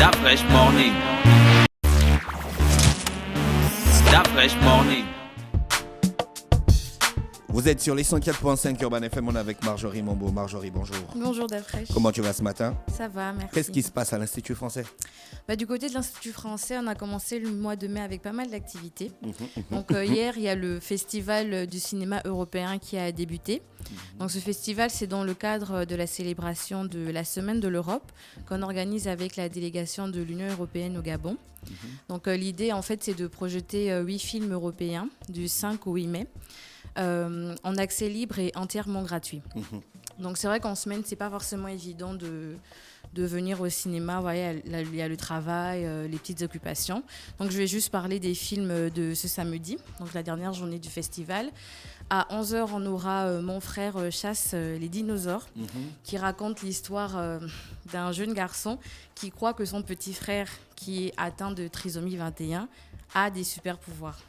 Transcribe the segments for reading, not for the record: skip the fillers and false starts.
That fresh morning. That fresh morning. Vous êtes sur les 104.5 Urban FM, on est avec Marjorie Mambo. Marjorie, bonjour. Bonjour Dafresh. Comment tu vas ce matin? Ça va, merci. Qu'est-ce qui se passe à l'Institut français? Du côté de l'Institut français, on a commencé le mois de mai avec pas mal d'activités. Donc hier, il y a le festival du cinéma européen qui a débuté. Donc ce festival, c'est dans le cadre de la célébration de la Semaine de l'Europe qu'on organise avec la délégation de l'Union européenne au Gabon. Donc l'idée, en fait, c'est de projeter 8 films européens du 5 au 8 mai. En accès libre et entièrement gratuit. Donc c'est vrai qu'en semaine, c'est pas forcément évident de venir au cinéma. Ouais, il y a le travail, les petites occupations. Donc je vais juste parler des films de ce samedi, donc la dernière journée du festival. À 11h, on aura Mon frère chasse les dinosaures, qui raconte l'histoire d'un jeune garçon qui croit que son petit frère, qui est atteint de trisomie 21, a des super pouvoirs.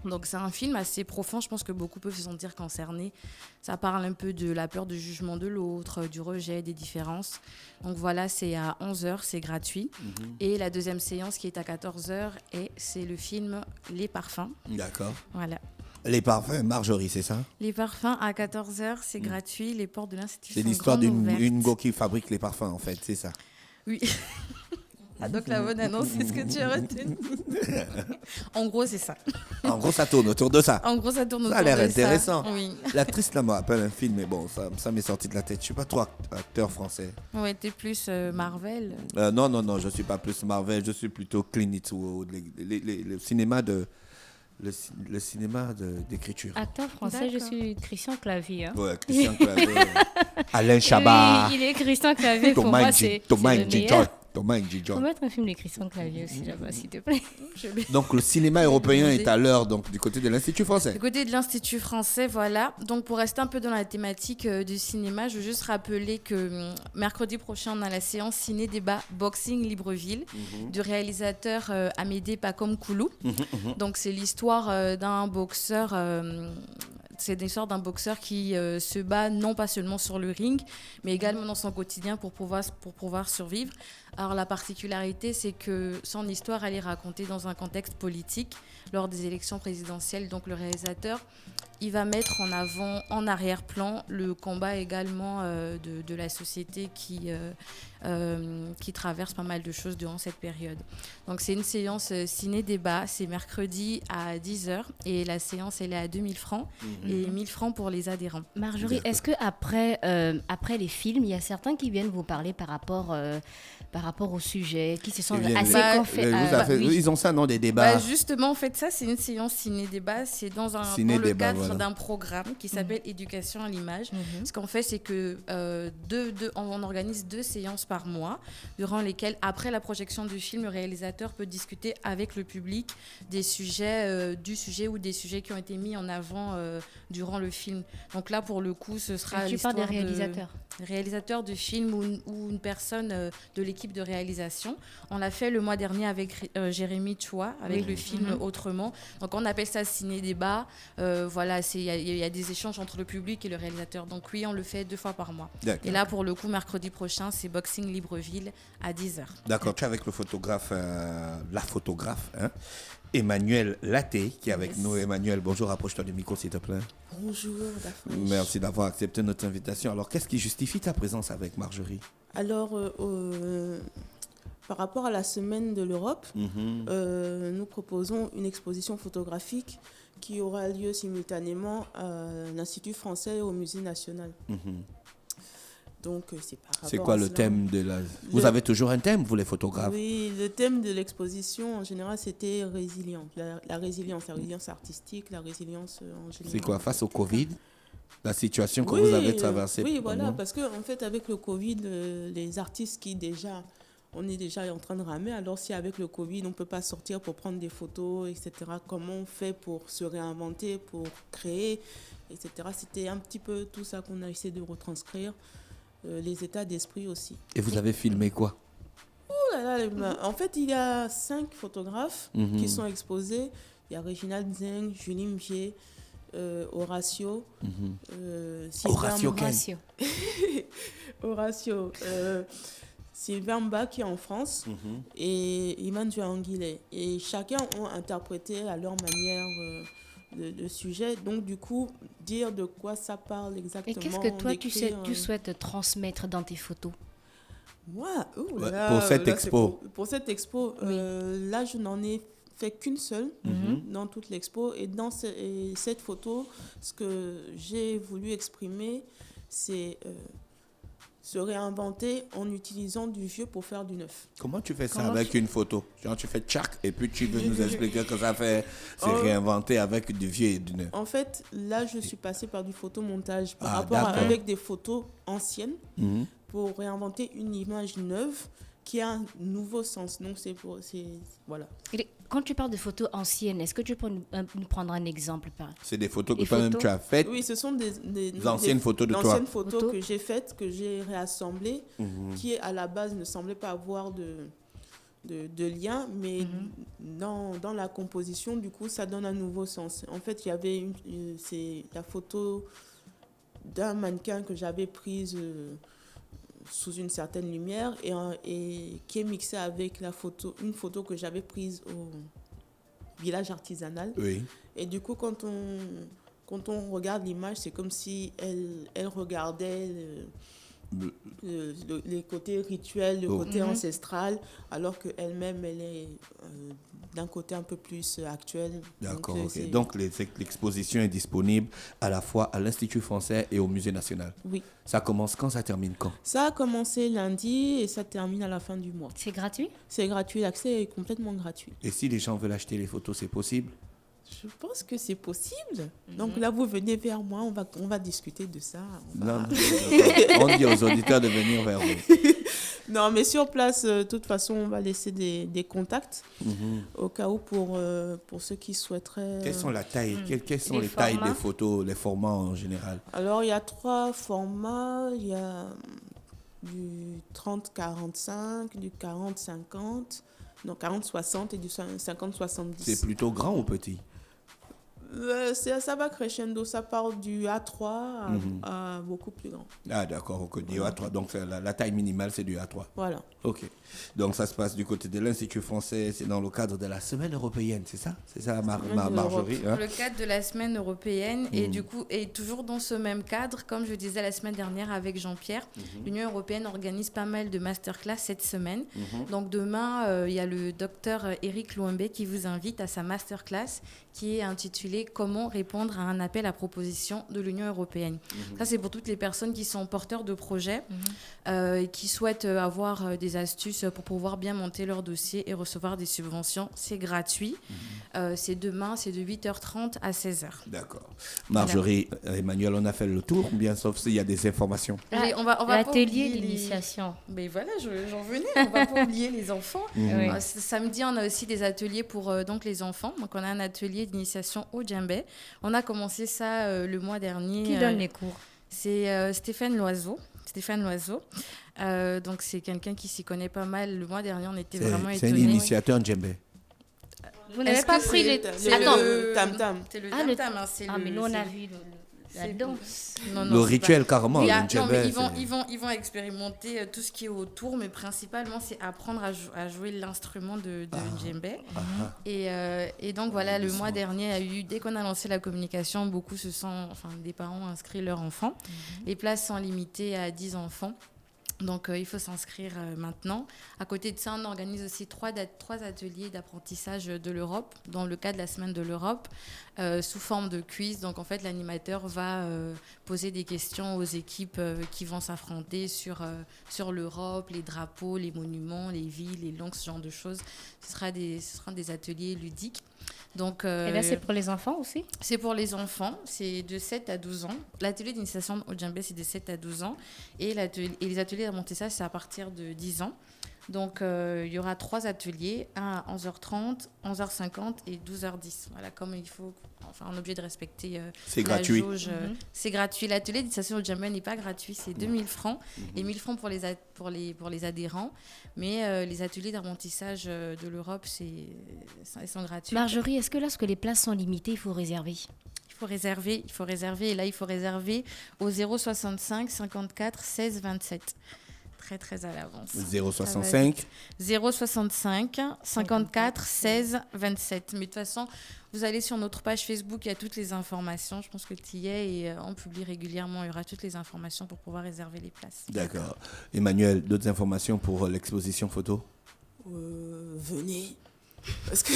Donc c'est un film assez profond, je pense que beaucoup peuvent se sentir concernés. Ça parle un peu de la peur du jugement de l'autre, du rejet, des différences. Donc voilà, c'est à 11h, c'est gratuit. Et la deuxième séance qui est à 14h, et c'est le film Les Parfums. D'accord. Voilà. Les parfums, Marjorie, c'est ça? Les Parfums à 14h, c'est gratuit. Les portes de l'Institut C'est sont l'histoire grandes ouvertes. d'une go qui fabrique les parfums, en fait, c'est ça? Oui. Ah, donc la bonne annonce, c'est ce que tu as retenu. En gros, c'est ça. En gros, ça tourne autour de ça. En gros, ça tourne autour Ça de a ça. l'air intéressant. Oui. L'actrice là me rappelle un film, mais bon, ça m'est sorti de la tête. Je suis pas trop acteur français. Ouais, t'es plus Marvel. Non, je suis pas plus Marvel, je suis plutôt Clint Eastwood, le cinéma d'écriture. Acteur français, je D'accord. suis Christian Clavier. Hein. Ouais, Christian Clavier, Alain Chabat, Oui, il est Christian Clavier, pour moi, c'est Thomas le Nji meilleur. John. Thomas Nji Faut John. mettre un film de Christian Clavier aussi là-bas, s'il te plaît. Donc le cinéma européen est à l'heure donc du côté de l'Institut français. Du côté de l'Institut français, voilà. Donc, pour rester un peu dans la thématique du cinéma, je veux juste rappeler que mercredi prochain, on a la séance ciné-débat Boxing Libreville du réalisateur Amédée Pacom Koulou. Donc, c'est l'histoire d'un boxeur. C'est l'histoire d'un boxeur qui se bat non pas seulement sur le ring, mais également dans son quotidien pour pouvoir survivre. Alors la particularité, c'est que son histoire, elle est racontée dans un contexte politique lors des élections présidentielles. Donc le réalisateur, il va mettre en avant, en arrière-plan, le combat également de la société qui traverse pas mal de choses durant cette période. Donc c'est une séance ciné-débat, c'est mercredi à 10h et la séance, elle est à 2000 francs et 1000 francs pour les adhérents. Marjorie, est-ce qu'après après les films, il y a certains qui viennent vous parler par rapport au sujet, qui se sont assez oui. Ils ont ça dans des débats. Justement, en fait, ça, c'est une séance ciné-débat. C'est dans le cadre d'un programme qui s'appelle Éducation à l'image. Ce qu'on fait, c'est que on organise 2 séances par mois, durant lesquelles, après la projection du film, le réalisateur peut discuter avec le public du sujet ou des sujets qui ont été mis en avant durant le film. Donc là, pour le coup, ce sera tu parles des réalisateurs du film ou une personne de l'équipe de réalisation. On l'a fait le mois dernier avec Jérémy Chua, avec le film Autrement. Donc on appelle ça ciné-débat. Voilà, il y a des échanges entre le public et le réalisateur. Donc oui, on le fait 2 fois par mois. D'accord. Et là, pour le coup, mercredi prochain, c'est Boxing Libreville à 10h. D'accord, tu es avec le photographe, hein, Emmanuel Laté, qui est avec nous. Emmanuel, bonjour, approche-toi du micro s'il te plaît. Bonjour, Dafresh. Merci d'avoir accepté notre invitation. Alors, qu'est-ce qui justifie ta présence avec Marjorie? Alors, par rapport à la Semaine de l'Europe, nous proposons une exposition photographique qui aura lieu simultanément à l'Institut français et au Musée national. Donc, c'est par rapport C'est quoi à le cela. thème de la... Vous avez toujours un thème, vous les photographes? Oui, le thème de l'exposition, en général, c'était résilience. La résilience artistique, la résilience en général. C'est quoi, face au Covid? La situation que Oui, vous avez traversée? Oui, voilà, parce qu'en fait, avec le Covid, les artistes on est déjà en train de ramer. Alors, si avec le Covid, on ne peut pas sortir pour prendre des photos, etc., comment on fait pour se réinventer, pour créer, etc. C'était un petit peu tout ça qu'on a essayé de retranscrire. Les états d'esprit aussi. Et vous avez filmé quoi? Oh là là, en fait, il y a 5 photographes qui sont exposés. Il y a Réginald Zeng, Julie Mvier, Horacio, Horacio Horacio. Horacio, Sylvain Mba qui est en France et Iman Anguillet. Et chacun ont interprété à leur manière le sujet. Donc, du coup, dire de quoi ça parle exactement. Et qu'est-ce que toi, d'écrire, tu souhaites transmettre dans tes photos? Moi, Ouais, pour cette expo. Pour cette expo, là, je n'en ai fait qu'une seule dans toute l'expo. Et dans cette photo, ce que j'ai voulu exprimer, c'est se réinventer en utilisant du vieux pour faire du neuf. Comment tu fais ça avec une photo? Genre, tu fais tchac et puis tu veux nous expliquer que ça fait c'est réinventé avec du vieux et du neuf. En fait, là, je suis passée par du photomontage par Ah, rapport d'accord. avec des photos anciennes pour réinventer une image neuve qui a un nouveau sens. Donc, voilà. Quand tu parles de photos anciennes, est-ce que tu peux nous prendre un exemple? C'est des photos que Les toi-même photos? tu as faites. Oui, ce sont des anciennes photos de toi. Anciennes photos Photos. que j'ai faites, que j'ai réassemblées, qui à la base ne semblaient pas avoir de lien, mais dans la composition, du coup, ça donne un nouveau sens. En fait, il y avait c'est la photo d'un mannequin que j'avais prise sous une certaine lumière et qui est mixée avec une photo que j'avais prise au village artisanal. Oui. Et du coup, quand on regarde l'image, c'est comme si elle regardait les côtés rituels, le côté ancestral, alors qu'elle-même, elle est d'un côté un peu plus actuel. D'accord, Donc, ok. Donc l'exposition est disponible à la fois à l'Institut français et au Musée national. Oui. Ça commence quand, ça termine quand? Ça a commencé lundi et ça termine à la fin du mois. C'est gratuit? C'est gratuit, l'accès est complètement gratuit. Et si les gens veulent acheter les photos, c'est possible? Je pense que c'est possible. Donc là, vous venez vers moi, on va discuter de ça. Non, on dit aux auditeurs de venir vers vous. Non, mais sur place, de toute façon, on va laisser des contacts au cas où pour ceux qui souhaiteraient. Quelles sont la taille, quelles sont Les les tailles formats? des photos, les formats en général? Alors, il y a 3 formats. Il y a du 30-45, du 40-50, non 40-60 et du 50-70. C'est plutôt grand ou petit? Ça va crescendo, ça part du A3 à beaucoup plus grand. Ah d'accord, ok, du A3. Donc la taille minimale, c'est du A3. Voilà. Ok. Donc ça se passe du côté de l'Institut français, c'est dans le cadre de la semaine européenne, c'est ça? C'est ça, Marjorie, hein? Le cadre de la semaine européenne et du coup, et toujours dans ce même cadre, comme je disais la semaine dernière avec Jean-Pierre, l'Union européenne organise pas mal de masterclass cette semaine. Donc demain, il y a le docteur Eric Louembe qui vous invite à sa masterclass qui est intitulée « Comment répondre à un appel à proposition de l'Union européenne ». Ça, c'est pour toutes les personnes qui sont porteurs de projets et qui souhaitent avoir des astuces pour pouvoir bien monter leur dossier et recevoir des subventions. C'est gratuit. C'est demain, c'est de 8h30 à 16h. D'accord. Marjorie, Emmanuel, on a fait le tour, bien sauf s'il y a des informations. Mais on va pas L'atelier oublier d'initiation. Mais voilà, j'en venais. On va pas oublier les enfants. Oui. Samedi, on a aussi des ateliers pour donc les enfants. Donc, on a un atelier d'initiation au djembé. On a commencé ça le mois dernier. Qui donne les cours? C'est Stéphane Loiseau. Donc, c'est quelqu'un qui s'y connaît pas mal. Le mois dernier, on était vraiment C'est un étonnés. initiateur djembé. Vous n'avez Est-ce pas que pris c'est les... Attends. Le tam-tam. C'est le Ah, le- tam-tam. Hein, c'est Ah, le- mais nous, on a c'est- vu la c'est- danse. Non, Le c'est rituel, pas- carrément, Il y le a- non, djembé. mais c'est- ils vont expérimenter tout ce qui est autour, mais principalement, c'est apprendre à jouer l'instrument de djembé. Et donc, voilà, le mois dernier, dès qu'on a lancé la communication, des parents ont inscrit leurs enfants. Les places sont limitées à 10 enfants. Donc, il faut s'inscrire maintenant. À côté de ça, on organise aussi trois ateliers d'apprentissage de l'Europe, dans le cadre de la Semaine de l'Europe, sous forme de quiz. Donc, en fait, l'animateur va poser des questions aux équipes qui vont s'affronter sur l'Europe, les drapeaux, les monuments, les villes, les langues, ce genre de choses. Ce sera des ateliers ludiques. Donc, Et là, c'est pour les enfants aussi? c'est pour les enfants, c'est de 7 à 12 ans. L'atelier d'initiation au djembé, c'est de 7 à 12 ans. Et les ateliers d'apprentissage, c'est à partir de 10 ans. Donc, il y aura 3 ateliers, un à 11h30, 11h50 et 12h10. Voilà, comme il faut, on est obligé de respecter C'est la gratuit. jauge. C'est gratuit. L'atelier d'initiation au djembé n'est pas gratuit, c'est 2000 francs. Et 1000 francs pour les adhérents. Mais les ateliers d'apprentissage de l'Europe, ils sont gratuits. Marjorie, est-ce que lorsque les places sont limitées, il faut réserver? Il faut réserver. Et là, il faut réserver au 065 54 16 27. très très à l'avance. 065 065 54 16 27. Mais de toute façon, vous allez sur notre page Facebook, il y a toutes les informations. Je pense que tu y es et on publie régulièrement. Il y aura toutes les informations pour pouvoir réserver les places. D'accord. Emmanuel, d'autres informations pour l'exposition photo? Venez. Parce que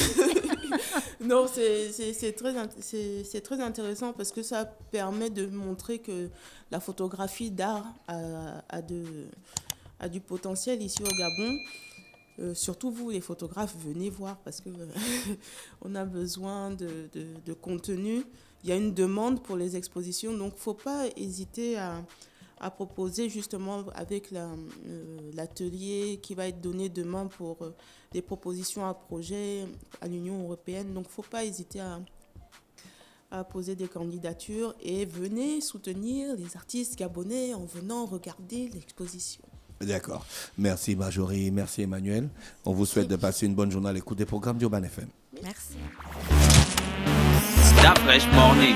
non, c'est très intéressant parce que ça permet de montrer que la photographie d'art a du potentiel ici au Gabon. Surtout vous, les photographes, venez voir parce que on a besoin de contenu. Il y a une demande pour les expositions, donc il ne faut pas hésiter à proposer justement avec l'atelier qui va être donné demain pour des propositions à projets à l'Union européenne. Donc, il ne faut pas hésiter à poser des candidatures et venez soutenir les artistes gabonais en venant regarder l'exposition. D'accord. Merci Marjorie, merci Emmanuel. On vous souhaite de passer une bonne journée à l'écoute des programmes d'Urban FM. Merci. Stop Fresh Morning.